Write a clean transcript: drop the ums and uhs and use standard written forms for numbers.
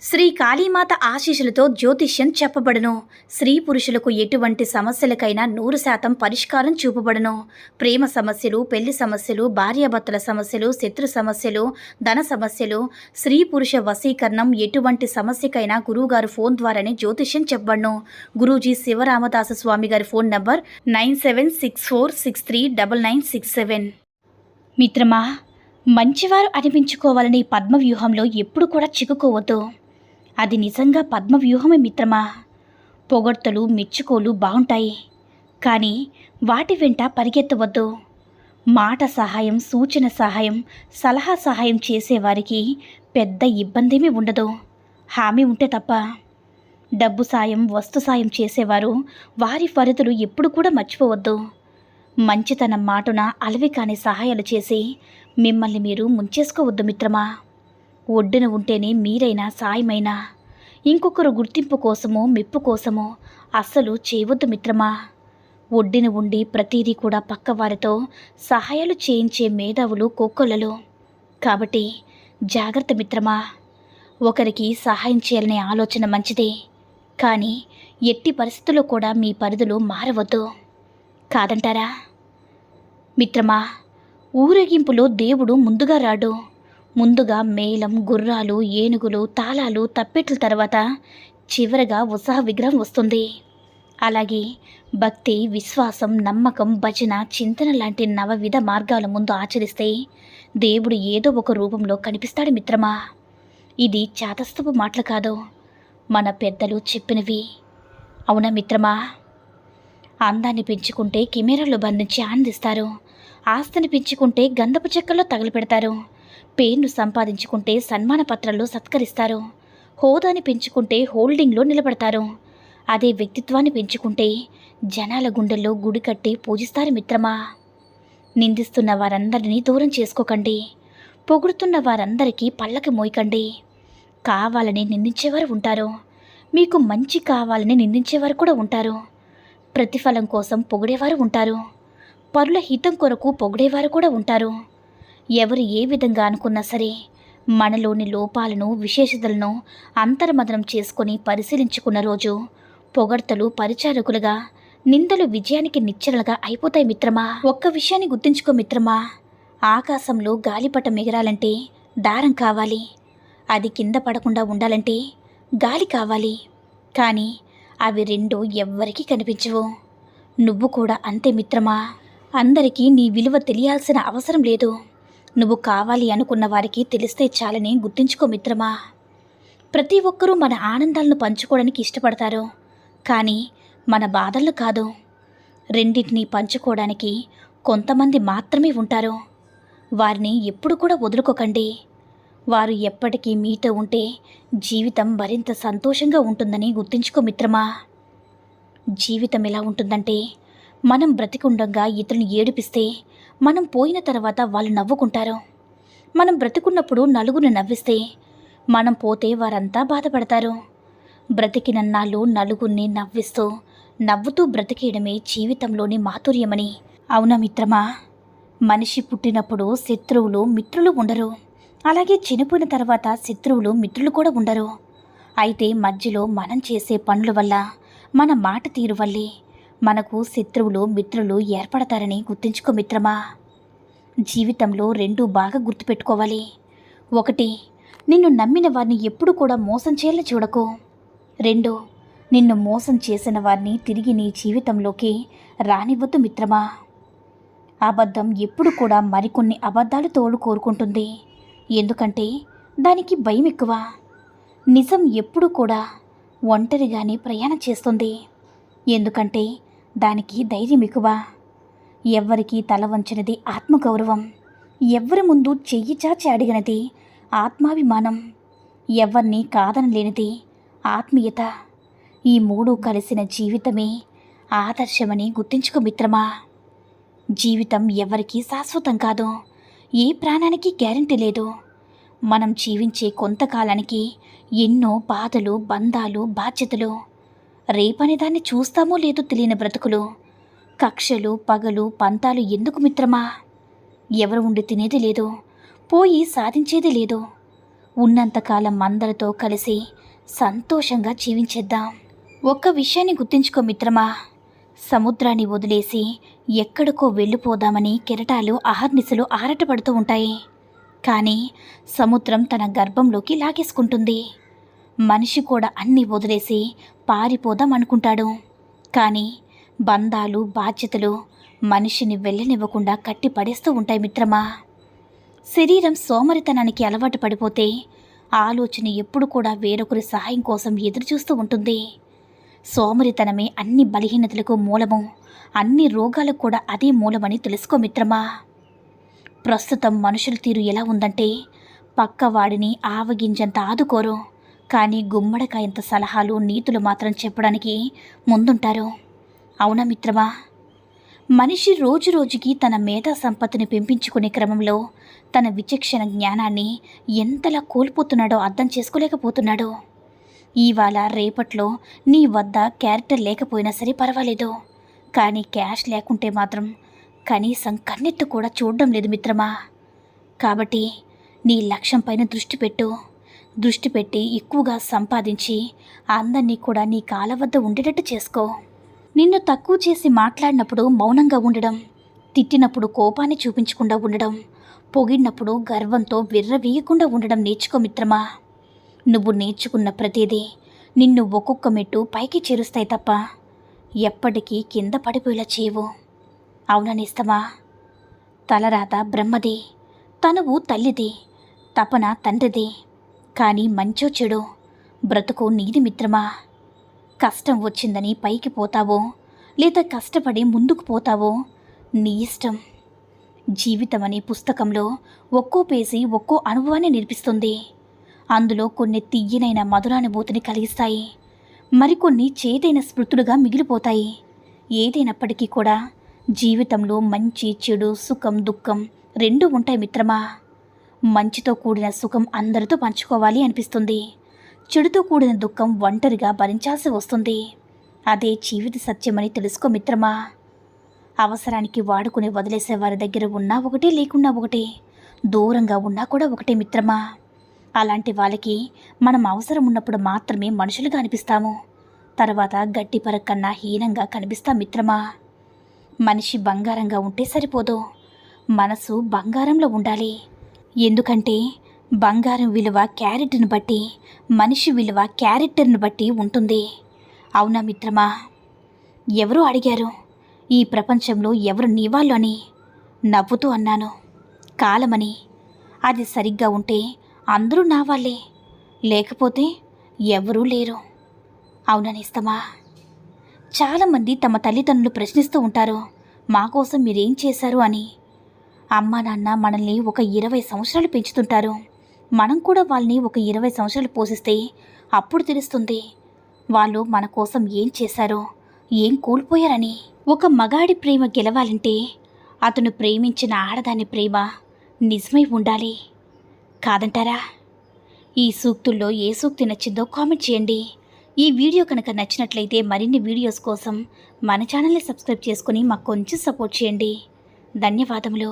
శ్రీ కాళీమాత ఆశీస్సులతో జ్యోతిష్యం చెప్పబడును. స్త్రీ పురుషులకు ఎటువంటి సమస్యలకైనా 100% పరిష్కారం చూపబడును. ప్రేమ సమస్యలు, పెళ్లి సమస్యలు, భార్యాభర్తల సమస్యలు, శత్రు సమస్యలు, ధన సమస్యలు, స్త్రీ పురుష వశీకరణం, ఎటువంటి సమస్యకైనా గురువుగారు ఫోన్ ద్వారానే జ్యోతిష్యం చెప్పబడును. గురూజీ శివరామదాస స్వామి గారి ఫోన్ నంబర్ 9764639967. మిత్రమా, మంచివారు అనిపించుకోవాలని పద్మవ్యూహంలో ఎప్పుడు కూడా చిక్కుకోవద్దు. అది నిజంగా పద్మవ్యూహమే మిత్రమా. పొగడ్తలు, మెచ్చుకోలు బాగుంటాయి, కానీ వాటి వెంట పరిగెత్తవద్దు. మాట సహాయం, సూచన సహాయం, సలహా సహాయం చేసేవారికి పెద్ద ఇబ్బందేమీ ఉండదు, హామీ ఉంటే తప్ప. డబ్బు సాయం, వస్తు సాయం చేసేవారు వారి పరిధులు ఎప్పుడు కూడా మర్చిపోవద్దు. మంచితనం మాటున అలవి కాని సహాయాలు చేసి మిమ్మల్ని మీరు ముంచేసుకోవద్దు మిత్రమా. ఒడ్డున ఉంటేనే మీరైనా సాయమైనా. ఇంకొకరు గుర్తింపు కోసమో మెప్పు కోసమో అస్సలు చేయవద్దు మిత్రమా. ఒడ్డున ఉండి ప్రతిదీ కూడా పక్కవారితో సహాయాలు చేయించే మేధావులు కోకొల్లలు. కాబట్టి జాగ్రత్త మిత్రమా. ఒకరికి సహాయం చేయాలనే ఆలోచన మంచిదే, కానీ ఎట్టి పరిస్థితుల్లో కూడా మీ పరిధులు మారవద్దు. కాదంటారా మిత్రమా? ఊరేగింపులో దేవుడు ముందుగా రాడు. ముందుగా మేళం, గుర్రాలు, ఏనుగులు, తాళాలు, తప్పెట్ల తర్వాత చివరగా ఉత్సాహ విగ్రహం వస్తుంది. అలాగే భక్తి, విశ్వాసం, నమ్మకం, భజన, చింతన లాంటి నవవిధ మార్గాల ముందు ఆచరిస్తే దేవుడు ఏదో ఒక రూపంలో కనిపిస్తాడు మిత్రమా. ఇది చాదస్తపు మాటలు కాదు, మన పెద్దలు చెప్పినవి. అవునా మిత్రమా? అందాన్ని పెంచుకుంటే కెమెరాలో బంధించి ఆనందిస్తారు. ఆస్తిని పెంచుకుంటే గంధపు చెక్కల్లో తగలపెడతారు. పేరును సంపాదించుకుంటే సన్మాన పత్రాల్లో సత్కరిస్తారు. హోదాని పెంచుకుంటే హోల్డింగ్లో నిలబడతారు. అదే వ్యక్తిత్వాన్ని పెంచుకుంటే జనాల గుండెల్లో గుడి కట్టి పూజిస్తారు మిత్రమా. నిందిస్తున్న వారందరినీ దూరం చేసుకోకండి. పొగుడుతున్న వారందరికీ పళ్ళకి మోయకండి. కావాలని నిందించేవారు ఉంటారు, మీకు మంచి కావాలని నిందించేవారు కూడా ఉంటారు. ప్రతిఫలం కోసం పొగిడేవారు ఉంటారు, పరుల హితం కొరకు పొగిడేవారు కూడా ఉంటారు. ఎవరు ఏ విధంగా అనుకున్నా సరే మనలోని లోపాలను, విశేషతలను అంతర్మదనం చేసుకొని పరిశీలించుకున్న రోజు పొగడ్తలు పరిచారకులుగా, నిందలు విజయానికి నిచ్చెనలుగా అయిపోతాయి మిత్రమా. ఒక్క విషయాన్ని గుర్తుంచుకో మిత్రమా. ఆకాశంలో గాలిపటం ఎగరాలంటే దారం కావాలి, అది కింద పడకుండా ఉండాలంటే గాలి కావాలి. కానీ అవి రెండు ఎవ్వరికీ కనిపించవు. నువ్వు కూడా అంతే మిత్రమా. అందరికీ నీ విలువ తెలియాల్సిన అవసరం లేదు. నువ్వు కావాలి అనుకున్న వారికి తెలిస్తే చాలని గుర్తుంచుకో మిత్రమా. ప్రతి ఒక్కరూ మన ఆనందాలను పంచుకోవడానికి ఇష్టపడతారు, కానీ మన బాధలను కాదు. రెండింటినీ పంచుకోవడానికి కొంతమంది మాత్రమే ఉంటారు. వారిని ఎప్పుడు కూడా వదులుకోకండి. వారు ఎప్పటికీ మీతో ఉంటే జీవితం మరింత సంతోషంగా ఉంటుందని గుర్తుంచుకో మిత్రమా. జీవితం ఎలా ఉంటుందంటే, మనం బ్రతికుండగా ఇతరులను ఏడిపిస్తే మనం పోయిన తర్వాత వాళ్ళు నవ్వుకుంటారు. మనం బ్రతికున్నప్పుడు నలుగురిని నవ్విస్తే మనం పోతే వారంతా బాధపడతారు. బ్రతికినన్నాళ్ళు నలుగురిని నవ్వుతూ బ్రతికేయడమే జీవితంలోని మాధుర్యమని. అవునా మిత్రమా? మనిషి పుట్టినప్పుడు శత్రువులు, మిత్రులు ఉండరు. అలాగే చనిపోయిన తర్వాత శత్రువులు, మిత్రులు కూడా ఉండరు. అయితే మధ్యలో మనం చేసే పనుల వల్ల, మన మాట తీరు వల్లే మనకు శత్రువులు, మిత్రులు ఏర్పడతారని గుర్తుంచుకో మిత్రమా. జీవితంలో రెండు బాగా గుర్తుపెట్టుకోవాలి. ఒకటి, నిన్ను నమ్మిన వారిని ఎప్పుడు కూడా మోసం చేయాలని చూడకు. రెండు, నిన్ను మోసం చేసిన వారిని తిరిగి నీ జీవితంలోకి రానివ్వద్దు మిత్రమా. అబద్ధం ఎప్పుడు కూడా మరికొన్ని అబద్ధాలు తోడు కోరుకుంటుంది, ఎందుకంటే దానికి భయం ఎక్కువ. నిజం ఎప్పుడు కూడా ఒంటరిగానే ప్రయాణం చేస్తుంది, ఎందుకంటే దానికి ధైర్యం ఎక్కువ. ఎవ్వరికీ తల వంచినది ఆత్మగౌరవం, ఎవ్వరి ముందు చెయ్యి చాచి అడిగినది ఆత్మాభిమానం, ఎవరిని కాదనలేనిది ఆత్మీయత. ఈ మూడు కలిసిన జీవితమే ఆదర్శమని గుర్తుంచుకో మిత్రమా. జీవితం ఎవరికీ శాశ్వతం కాదు, ఏ ప్రాణానికి గ్యారెంటీ లేదు. మనం జీవించే కొంతకాలానికి ఎన్నో బాధలు, బంధాలు, బాధ్యతలు, రేపనే దాన్ని చూస్తామో లేదో తెలియని బ్రతుకులు, కక్షలు, పగలు, పంతాలు ఎందుకు మిత్రమా? ఎవరు ఉండి తినేది లేదు, పోయి సాధించేది లేదు. ఉన్నంతకాలం అందరితో కలిసి సంతోషంగా జీవించేద్దాం. ఒక్క విషయాన్ని గుర్తుంచుకో మిత్రమా, సముద్రాన్ని వదిలేసి ఎక్కడికో వెళ్ళిపోదామని కెరటాలు అహర్నిశలు ఆరాటపడుతూ ఉంటాయి. కానీ సముద్రం తన గర్భంలోకి లాగేసుకుంటుంది. మనిషి కూడా అన్నీ వదిలేసి పారిపోదాం అనుకుంటాడు. కానీ బంధాలు, బాధ్యతలు మనిషిని వెళ్ళనివ్వకుండా కట్టి పడేస్తూ ఉంటాయి మిత్రమా. శరీరం సోమరితనానికి అలవాటు పడిపోతే ఆలోచన ఎప్పుడు కూడా వేరొకరి సహాయం కోసం ఎదురుచూస్తూ ఉంటుంది. సోమరితనమే అన్ని బలహీనతలకు మూలము, అన్ని రోగాలకు కూడా అదే మూలమని తెలుసుకో మిత్రమా. ప్రస్తుతం మనుషుల తీరు ఎలా ఉందంటే, పక్కవాడిని ఆవగింజంత ఆదుకోరు, కానీ గుమ్మడికాయంత సలహాలు, నీతులు మాత్రం చెప్పడానికి ముందుంటారు. అవునా మిత్రమా? మనిషి రోజు రోజుకి తన మేధా సంపత్తిని పెంపించుకునే క్రమంలో తన విచక్షణ జ్ఞానాన్ని ఎంతలా కోల్పోతున్నాడో అర్థం చేసుకోలేకపోతున్నాడు. ఇవాళ రేపట్లో నీ వద్ద క్యారెక్టర్ లేకపోయినా సరే పర్వాలేదు, కానీ క్యాష్ లేకుంటే మాత్రం కనీసం కన్నెత్తు కూడా చూడడం లేదు మిత్రమా. కాబట్టి నీ లక్ష్యం పైన దృష్టి పెట్టి ఎక్కువగా సంపాదించి అందరినీ కూడా నీ కాళ్ళ వద్ద ఉండేటట్టు చేసుకో. నిన్ను తక్కువ చేసి మాట్లాడినప్పుడు మౌనంగా ఉండడం, తిట్టినప్పుడు కోపాన్ని చూపించకుండా ఉండడం, పొగిడినప్పుడు గర్వంతో విర్రవీయకుండా ఉండడం నేర్చుకో మిత్రమా. నువ్వు నేర్చుకున్న ప్రతిదీ నిన్ను ఒక్కొక్క మెట్టు పైకి చేరుస్తాయి తప్ప ఎప్పటికీ కింద పడిపోయేలా చేయవు. అవునా నేస్తమా? తలరాత బ్రహ్మది, తనువు తల్లిది, తపన తండ్రిది, కానీ మంచో చెడు బ్రతుకు నీది మిత్రమా. కష్టం వచ్చిందని పైకి పోతావో లేదా కష్టపడి ముందుకు పోతావో నీ ఇష్టం. జీవితం అనే పుస్తకంలో ఒక్కో పేజీ ఒక్కో అనుభవాన్ని నేర్పిస్తుంది. అందులో కొన్ని తియ్యనైన మధురానుభూతిని కలిగిస్తాయి, మరికొన్ని చేదైన స్మృతులుగా మిగిలిపోతాయి. ఏదైనప్పటికీ కూడా జీవితంలో మంచి, చెడు, సుఖం, దుఃఖం రెండూ ఉంటాయి మిత్రమా. మంచితో కూడిన సుఖం అందరితో పంచుకోవాలి అనిపిస్తుంది, చెడుతో కూడిన దుఃఖం ఒంటరిగా భరించాల్సి వస్తుంది. అదే జీవిత సత్యమని తెలుసుకో మిత్రమా. అవసరానికి వాడుకుని వదిలేసే వారి దగ్గర ఉన్నా ఒకటే, లేకున్నా ఒకటే, దూరంగా ఉన్నా కూడా ఒకటే మిత్రమా. అలాంటి వాళ్ళకి మనం అవసరం ఉన్నప్పుడు మాత్రమే మనుషులుగా అనిపిస్తాము, తర్వాత గట్టి పరకన్నా హీనంగా కనిపిస్తాం మిత్రమా. మనిషి బంగారంగా ఉంటే సరిపోదు, మనసు బంగారంలో ఉండాలి. ఎందుకంటే బంగారం విలువ క్యారెట్ను బట్టి, మనిషి విలువ క్యారెక్టర్ను బట్టి ఉంటుంది. అవునా మిత్రమా? ఎవరో అడిగారు, ఈ ప్రపంచంలో ఎవరు నీవాళ్ళు అని. నవ్వుతూ అన్నాను, కాలమని. అది సరిగ్గా ఉంటే అందరూ నా వాళ్ళే, లేకపోతే ఎవరూ లేరు. అవుననిస్తమా? చాలామంది తమ తల్లిదండ్రులు ప్రశ్నిస్తూ ఉంటారు, మా కోసం మీరేం చేశారు అని. అమ్మా నాన్న మనల్ని ఒక 20 సంవత్సరాలు పెంచుతుంటారు, మనం కూడా వాళ్ళని ఒక 20 సంవత్సరాలు పోషిస్తే అప్పుడు తెలుస్తుంది వాళ్ళు మన కోసం ఏం చేశారో, ఏం కోల్పోయారని. ఒక మగాడి ప్రేమ గెలవాలంటే అతను ప్రేమించిన ఆడదాని ప్రేమ నిజమై ఉండాలి, కాదంటారా? ఈ సూక్తుల్లో ఏ సూక్తి నచ్చిందో కామెంట్ చేయండి. ఈ వీడియో కనుక నచ్చినట్లయితే మరిన్ని వీడియోస్ కోసం మన ఛానల్ని సబ్స్క్రైబ్ చేసుకుని మాకు కొంచెం సపోర్ట్ చేయండి. ధన్యవాదములు.